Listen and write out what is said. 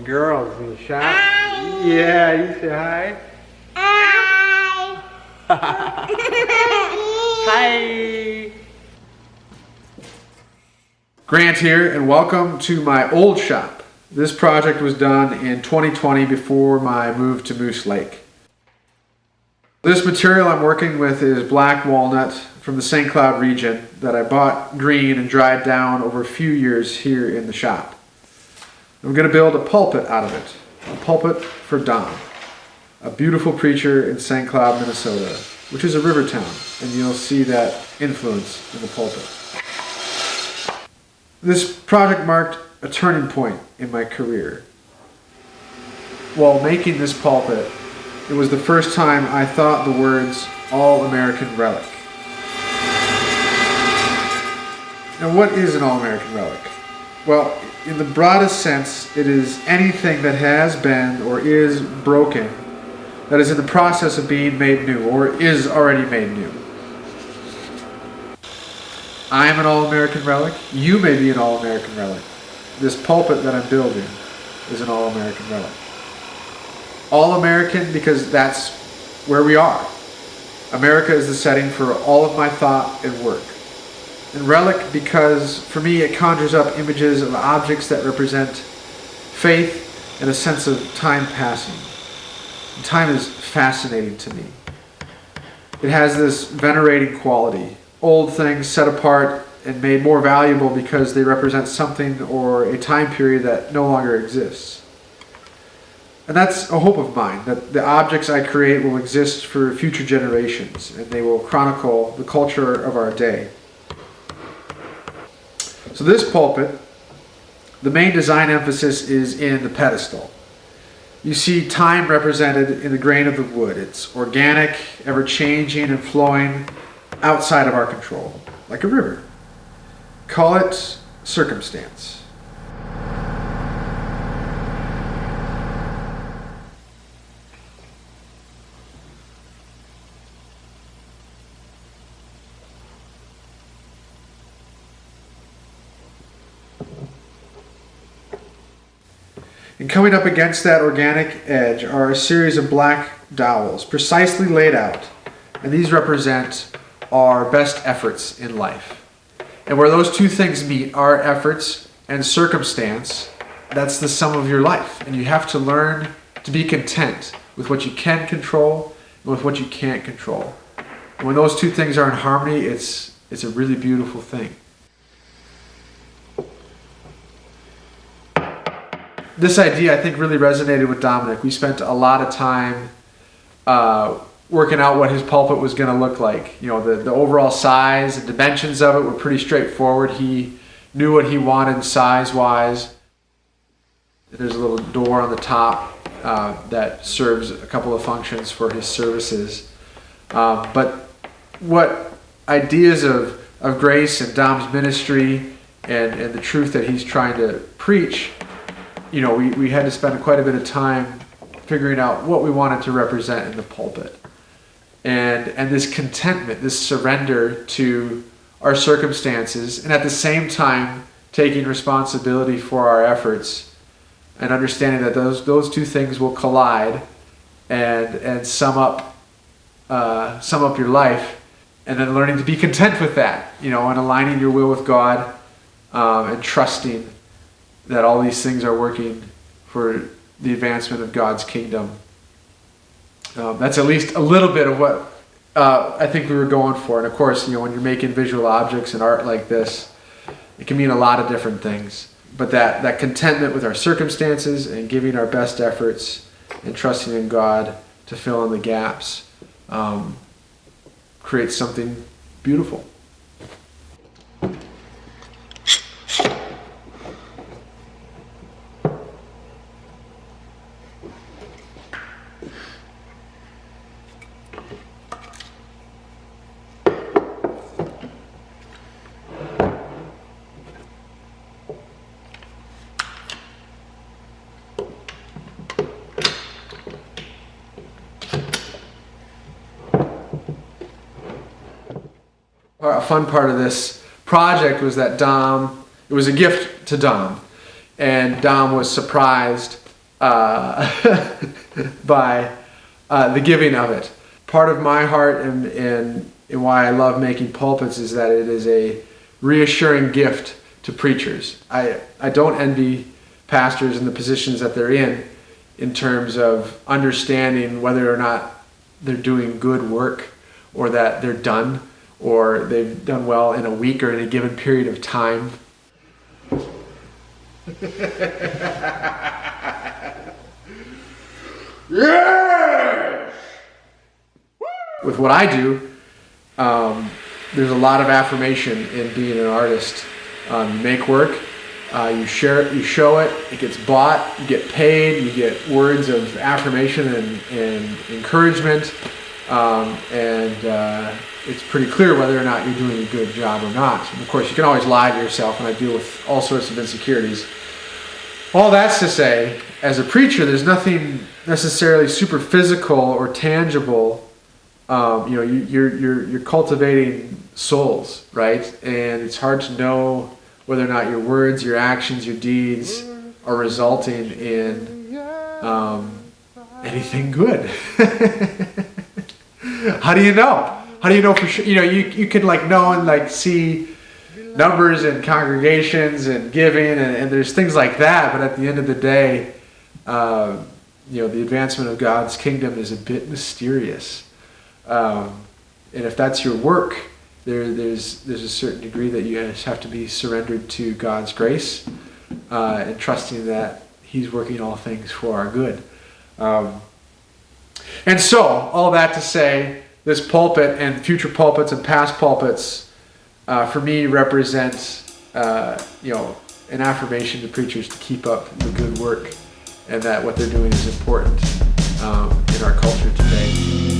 and girls in the shop. Hi. Yeah, you say hi. Hi. Hi. Grant here, and welcome to my old shop. This project was done in 2020 before my move to Moose Lake. This material I'm working with is black walnut from the St. Cloud region that I bought green and dried down over a few years here in the shop. I'm going to build a pulpit out of it, a pulpit for Dom, a beautiful preacher in St. Cloud, Minnesota, which is a river town, and you'll see that influence in the pulpit. This project marked a turning point in my career. While making this pulpit, it was the first time I thought the words All-American Relic. Now, what is an All-American Relic? Well, in the broadest sense, it is anything that has been or is broken, that is in the process of being made new or is already made new. I am an All-American Relic. You may be an All-American Relic. This pulpit that I'm building is an All-American Relic. All-American because that's where we are. America is the setting for all of my thought and work. And relic because, for me, it conjures up images of objects that represent faith and a sense of time passing. And time is fascinating to me. It has this venerating quality. Old things set apart and made more valuable because they represent something or a time period that no longer exists. And that's a hope of mine, that the objects I create will exist for future generations and they will chronicle the culture of our day. So this pulpit, the main design emphasis is in the pedestal. You see time represented in the grain of the wood. It's organic, ever-changing and flowing outside of our control, like a river. Call it circumstance. And coming up against that organic edge are a series of black dowels, precisely laid out. And these represent our best efforts in life. And where those two things meet, our efforts and circumstance, that's the sum of your life. And you have to learn to be content with what you can control and with what you can't control. And when those two things are in harmony, it's a really beautiful thing. This idea, I think, really resonated with Dominic. We spent a lot of time working out what his pulpit was going to look like. You know, the overall size and dimensions of it were pretty straightforward. He knew what he wanted size-wise. There's a little door on the top that serves a couple of functions for his services. But what ideas of grace and Dom's ministry and the truth that he's trying to preach, you know, we had to spend quite a bit of time figuring out what we wanted to represent in the pulpit. And this contentment, this surrender to our circumstances, and at the same time taking responsibility for our efforts and understanding that those two things will collide and sum up your life, and then learning to be content with that, you know, and aligning your will with God and trusting that all these things are working for the advancement of God's kingdom. That's at least a little bit of what I think we were going for. And of course, you know, when you're making visual objects and art like this, it can mean a lot of different things. But that contentment with our circumstances and giving our best efforts and trusting in God to fill in the gaps creates something beautiful. A fun part of this project was that it was a gift to Dom, and Dom was surprised by the giving of it. Part of my heart and why I love making pulpits is that it is a reassuring gift to preachers. I don't envy pastors in the positions that they're in terms of understanding whether or not they're doing good work, or that they're done, or they've done well in a week or in a given period of time. Yeah! With what I do, there's a lot of affirmation in being an artist. You make work, you share it, you show it, it gets bought, you get paid, you get words of affirmation and encouragement, and it's pretty clear whether or not you're doing a good job or not. And of course, you can always lie to yourself, and I deal with all sorts of insecurities. All that's to say, as a preacher, there's nothing necessarily super physical or tangible. You're cultivating souls, right? And it's hard to know whether or not your words, your actions, your deeds are resulting in anything good. How do you know? How do you know for sure? You could know and see numbers and congregations and giving and there's things like that. But at the end of the day, the advancement of God's kingdom is a bit mysterious. And if that's your work, there's a certain degree that you just have to be surrendered to God's grace and trusting that He's working all things for our good. And so, all that to say, this pulpit and future pulpits and past pulpits, for me, represent an affirmation to preachers to keep up the good work, and that what they're doing is important in our culture today.